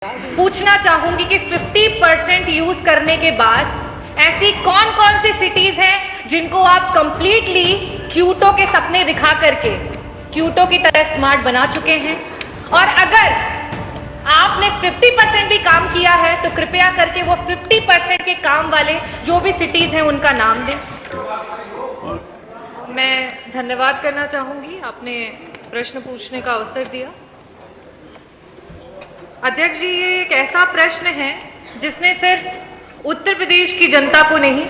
पूछना चाहूंगी कि 50% यूज करने के बाद ऐसी कौन कौन सी सिटीज हैं जिनको आप कंप्लीटली क्यूटो के सपने दिखा करके क्यूटो की तरह स्मार्ट बना चुके हैं। और अगर आपने 50% भी काम किया है तो कृपया करके वो 50% के काम वाले जो भी सिटीज हैं उनका नाम दें। मैं धन्यवाद करना चाहूंगी, आपने प्रश्न पूछने का अवसर दिया। अध्यक्ष जी, ये एक ऐसा प्रश्न है जिसने सिर्फ उत्तर प्रदेश की जनता को नहीं,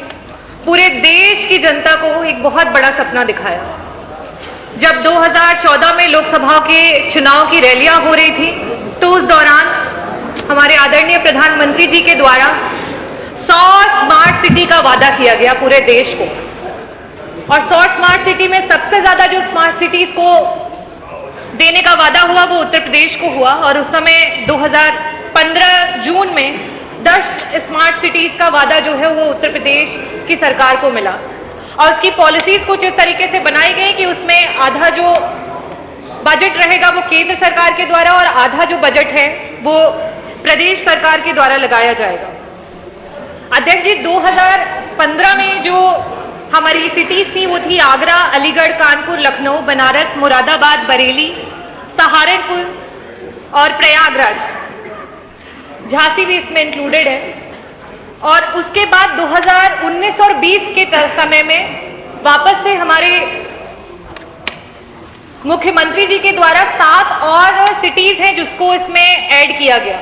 पूरे देश की जनता को एक बहुत बड़ा सपना दिखाया। जब 2014 में लोकसभा के चुनाव की रैलियां हो रही थी तो उस दौरान हमारे आदरणीय प्रधानमंत्री जी के द्वारा 100 स्मार्ट सिटी का वादा किया गया पूरे देश को। और 100 स्मार्ट सिटी में सबसे ज्यादा जो स्मार्ट सिटीज को देने का वादा हुआ वो उत्तर प्रदेश को हुआ। और उस समय 2015 जून में 10 स्मार्ट सिटीज का वादा जो है वो उत्तर प्रदेश की सरकार को मिला। और उसकी पॉलिसीज कुछ इस तरीके से बनाई गई कि उसमें आधा जो बजट रहेगा वो केंद्र सरकार के द्वारा और आधा जो बजट है वो प्रदेश सरकार के द्वारा लगाया जाएगा। अध्यक्ष जी, 2015 में जो हमारी सिटीज थी वो थी आगरा, अलीगढ़, कानपुर, लखनऊ, बनारस, मुरादाबाद, बरेली, सहारनपुर और प्रयागराज। झांसी भी इसमें इंक्लूडेड है। और उसके बाद 2019 और 20 के समय में वापस से हमारे मुख्यमंत्री जी के द्वारा 7 और सिटीज हैं जिसको इसमें ऐड किया गया।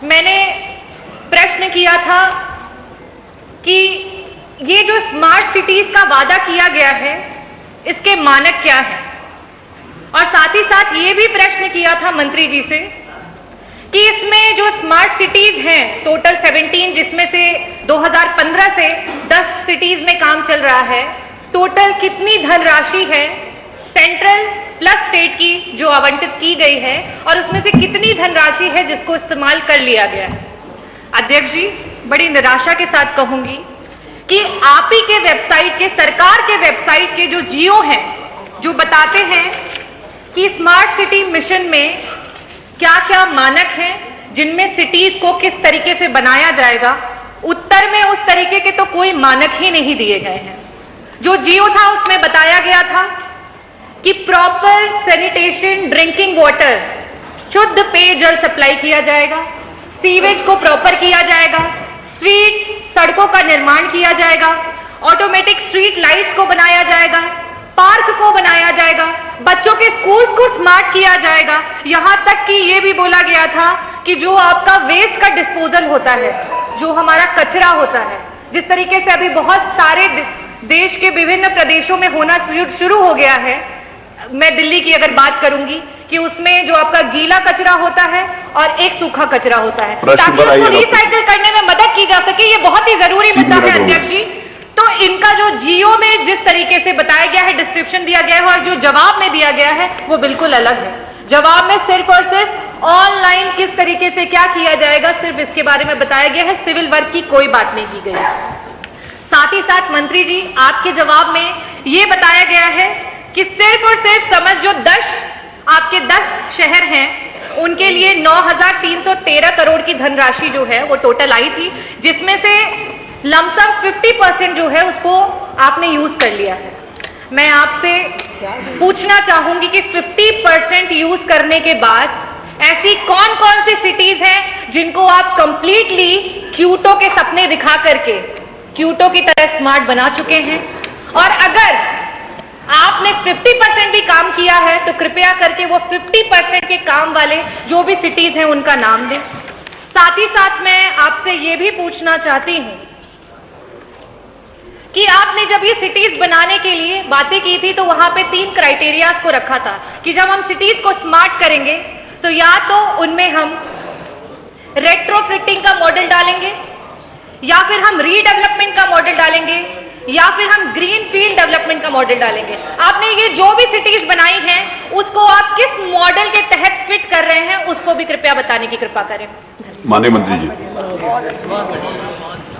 मैंने प्रश्न किया था कि ये जो स्मार्ट सिटीज का वादा किया गया है इसके मानक क्या हैं, और साथ ही साथ ये भी प्रश्न किया था मंत्री जी से कि इसमें जो स्मार्ट सिटीज हैं टोटल 17, जिसमें से 2015 से 10 सिटीज में काम चल रहा है, टोटल कितनी धनराशि है सेंट्रल प्लस स्टेट की जो आवंटित की गई है और उसमें से कितनी धनराशि है जिसको इस्तेमाल कर लिया गया है। अध्यक्ष जी, बड़ी निराशा के साथ कहूंगी कि आप ही के वेबसाइट के, सरकार के वेबसाइट के जो जियो हैं जो बताते हैं कि स्मार्ट सिटी मिशन में क्या क्या मानक हैं जिनमें सिटीज को किस तरीके से बनाया जाएगा, उत्तर में उस तरीके के तो कोई मानक ही नहीं दिए गए हैं। जो जियो था उसमें बताया गया था कि प्रॉपर सैनिटेशन, ड्रिंकिंग वाटर, शुद्ध पेयजल सप्लाई किया जाएगा, सीवेज को प्रॉपर किया जाएगा, स्ट्रीट सड़कों का निर्माण किया जाएगा, ऑटोमेटिक स्ट्रीट लाइट्स को बनाया जाएगा, पार्क को बनाया जाएगा, बच्चों के स्कूल्स को स्मार्ट किया जाएगा। यहां तक कि यह भी बोला गया था कि जो आपका वेस्ट का डिस्पोजल होता है, जो हमारा कचरा होता है, जिस तरीके से अभी बहुत सारे देश के विभिन्न प्रदेशों में होना शुरू हो गया है, मैं दिल्ली की अगर बात करूंगी कि उसमें जो आपका गीला कचरा होता है और एक सूखा कचरा होता है, ताकि उसको रिसाइकिल करने में मदद की जा सके। ये बहुत ही जरूरी मुद्दा है अध्यक्ष जी। तो इनका जो जियो में जिस तरीके से बताया गया है, डिस्क्रिप्शन दिया गया है और जो जवाब में दिया गया है वो बिल्कुल अलग है। जवाब में सिर्फ और सिर्फ ऑनलाइन किस तरीके से क्या किया जाएगा, सिर्फ इसके बारे में बताया गया है, सिविल वर्क की कोई बात नहीं की गई। साथ ही साथ मंत्री जी, आपके जवाब में ये बताया गया है कि सिर्फ और सिर्फ समझ जो 10 शहर हैं उनके लिए 9,313 करोड़ की धनराशि जो है वो टोटल आई थी, जिसमें से लमसम 50% जो है उसको आपने यूज कर लिया है। मैं आपसे पूछना चाहूंगी कि 50% यूज करने के बाद ऐसी कौन कौन सी सिटीज हैं जिनको आप कंप्लीटली क्यूटो के सपने दिखा करके क्यूटो की तरह स्मार्ट बना चुके हैं। और अगर आपने 50% भी काम किया है तो कृपया करके वो 50% के काम वाले जो भी सिटीज हैं उनका नाम दें। साथ ही साथ मैं आपसे ये भी पूछना चाहती हूं कि आपने जब ये सिटीज बनाने के लिए बातें की थी तो वहां पे 3 क्राइटेरियाज को रखा था कि जब हम सिटीज को स्मार्ट करेंगे तो या तो उनमें हम रेट्रोफिटिंग का मॉडल डालेंगे, या फिर हम रीडेवलपमेंट का मॉडल डालेंगे, या फिर हम ग्रीन फील्ड डेवलपमेंट का मॉडल डालेंगे। आपने ये जो भी सिटीज बनाई हैं उसको आप किस मॉडल के तहत फिट कर रहे हैं उसको भी कृपया बताने की कृपा करें। माननीय मंत्री जी।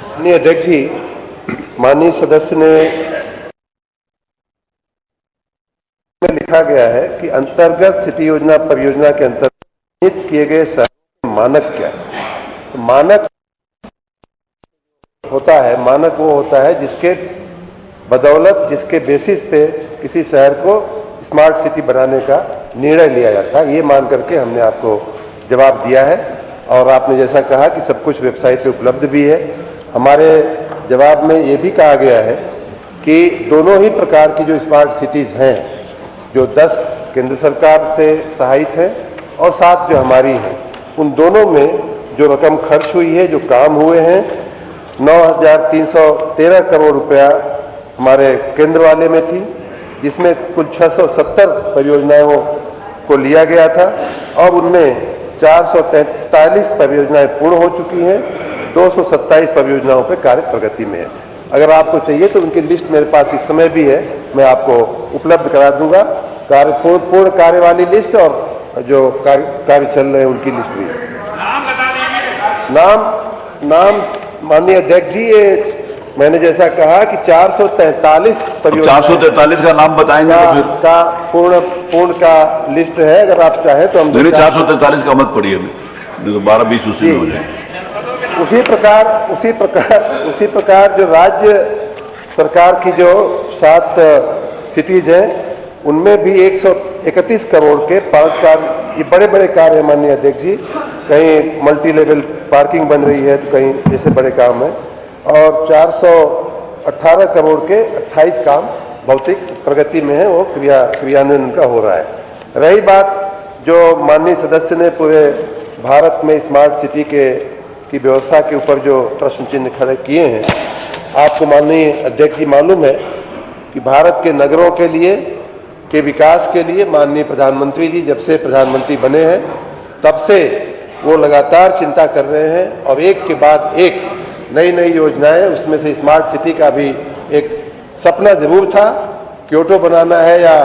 माननीय अध्यक्ष जी, माननीय सदस्य ने लिखा गया है कि अंतर्गत सिटी योजना परियोजना के अंतर्गत किए गए मानक क्या है। तो मानक होता है, मानक वो होता है जिसके बदौलत, जिसके बेसिस पे किसी शहर को स्मार्ट सिटी बनाने का निर्णय लिया जाता है। ये मान करके हमने आपको जवाब दिया है और आपने जैसा कहा कि सब कुछ वेबसाइट पे उपलब्ध भी है। हमारे जवाब में ये भी कहा गया है कि दोनों ही प्रकार की जो स्मार्ट सिटीज हैं, जो 10 केंद्र सरकार से सहायित है और 7 जो हमारी हैं, उन दोनों में जो रकम खर्च हुई है, जो काम हुए हैं, 9,313 करोड़ रुपया हमारे केंद्र वाले में थी, जिसमें कुल 670 परियोजनाओं को लिया गया था और उनमें 443 परियोजनाएं पूर्ण हो चुकी हैं, 227 परियोजनाओं पर कार्य प्रगति में है। अगर आपको चाहिए तो उनकी लिस्ट मेरे पास इस समय भी है, मैं आपको उपलब्ध करा दूंगा। पूर्ण कार्य वाली लिस्ट और जो कार्य चल रहे हैं उनकी लिस्ट भी है। नाम माननीय अध्यक्ष जी, ये मैंने जैसा कहा कि 443 परियोजना 443 का नाम बताएंगे तो फिर का पूर्ण का लिस्ट है। अगर आप चाहें तो हम 443 का मत पढ़िए, नहीं तो 12-20 उसी में हो जाएंगे। उसी प्रकार जो राज्य सरकार की जो 7 सिटीज हैं, उनमें भी 131 करोड़ के 5 कार्य, ये बड़े बड़े कार्य है माननीय अध्यक्ष जी। कहीं मल्टी लेवल पार्किंग बन रही है तो कहीं ऐसे बड़े काम है और 418 करोड़ के 28 काम भौतिक प्रगति में है, वो क्रियान्वयन उनका हो रहा है। रही बात जो माननीय सदस्य ने पूरे भारत में स्मार्ट सिटी की व्यवस्था के ऊपर जो प्रश्न चिन्ह खड़े किए हैं, आपको माननीय अध्यक्ष जी मालूम है कि भारत के नगरों के लिए के विकास के लिए माननीय प्रधानमंत्री जी जब से प्रधानमंत्री बने हैं तब से वो लगातार चिंता कर रहे हैं और एक के बाद एक नई नई योजनाएं, उसमें से स्मार्ट सिटी का भी एक सपना जरूर था। क्योटो बनाना है या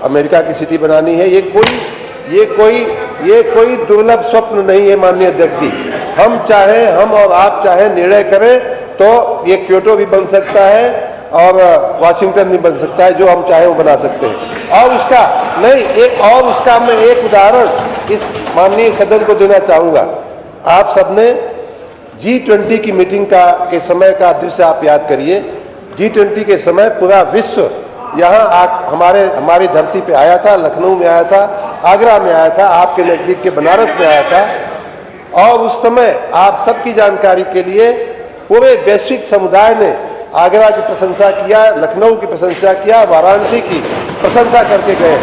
अमेरिका की सिटी बनानी है, ये कोई दुर्लभ स्वप्न नहीं है माननीय अध्यक्ष जी। हम और आप चाहे निर्णय करें तो ये क्योटो भी बन सकता है और वाशिंगटन भी बन सकता है, जो हम चाहे वो बना सकते हैं। और उसका मैं एक उदाहरण इस माननीय सदन को देना चाहूंगा। आप सबने G20 की मीटिंग के समय का दृश्य आप याद करिए। G20 के समय पूरा विश्व यहाँ हमारी धरती पे आया था, लखनऊ में आया था, आगरा में आया था, आपके नजदीक के बनारस में आया था और उस समय आप सबकी जानकारी के लिए पूरे वैश्विक समुदाय ने आगरा की प्रशंसा किया, लखनऊ की प्रशंसा किया, वाराणसी की प्रशंसा करके गए।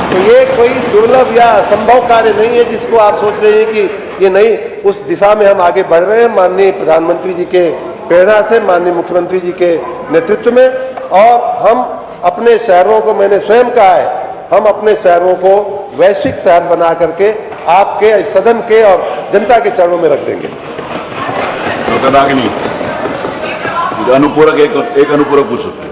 तो ये कोई दुर्लभ या असंभव कार्य नहीं है जिसको आप सोच रहे हैं कि ये नहीं, उस दिशा में हम आगे बढ़ रहे हैं माननीय प्रधानमंत्री जी के प्रेरणा से, माननीय मुख्यमंत्री जी के नेतृत्व में। और हम अपने शहरों को, मैंने स्वयं कहा है, हम अपने शहरों को वैश्विक शहर बना करके आपके सदन के और जनता के चरणों में रख देंगे। अनुपूरक एक अनुपूरक पूछ सकते हैं।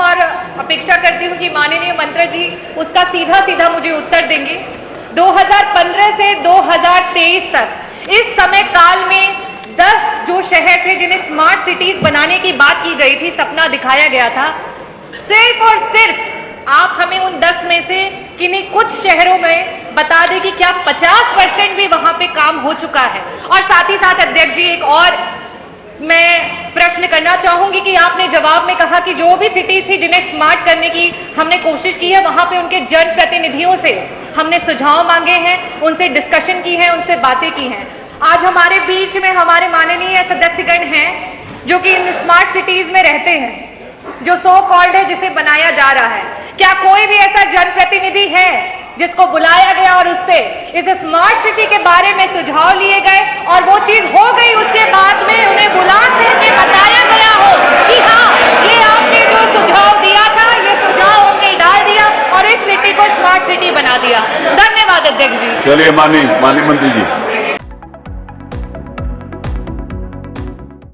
और अपेक्षा करती हूं कि माननीय मंत्री जी उसका सीधा मुझे उत्तर देंगे। 2015 से 2023 तक इस समय काल में 10 जो शहर थे जिन्हें स्मार्ट सिटीज बनाने की बात की गई थी, सपना दिखाया गया था, सिर्फ और सिर्फ आप हमें उन 10 में से किन्हीं कुछ शहरों में बता दें कि क्या 50% भी वहां पे काम हो चुका है। और साथ ही साथ अध्यक्ष जी एक और मैं प्रश्न करना चाहूंगी कि आपने जवाब में कहा कि जो भी सिटीज थी जिन्हें स्मार्ट करने की हमने कोशिश की है, वहां पे उनके जनप्रतिनिधियों से हमने सुझाव मांगे हैं, उनसे डिस्कशन की है, उनसे बातें की हैं। आज हमारे बीच में हमारे माननीय सदस्यगण हैं जो कि इन स्मार्ट सिटीज में रहते हैं, जो सो कॉल्ड है, जिसे बनाया जा रहा है। क्या कोई भी ऐसा जनप्रतिनिधि है जिसको बुलाया गया और उससे इस स्मार्ट सिटी के बारे में सुझाव लिए गए और वो चीज हो गई, उसके बाद में उन्हें बुला करके बताया गया हो कि हाँ, ये आपने जो सुझाव दिया था, ये सुझाव हमने डाल दिया और इस सिटी को स्मार्ट सिटी बना दिया। धन्यवाद अध्यक्ष जी। चलिए माननीय मंत्री जी।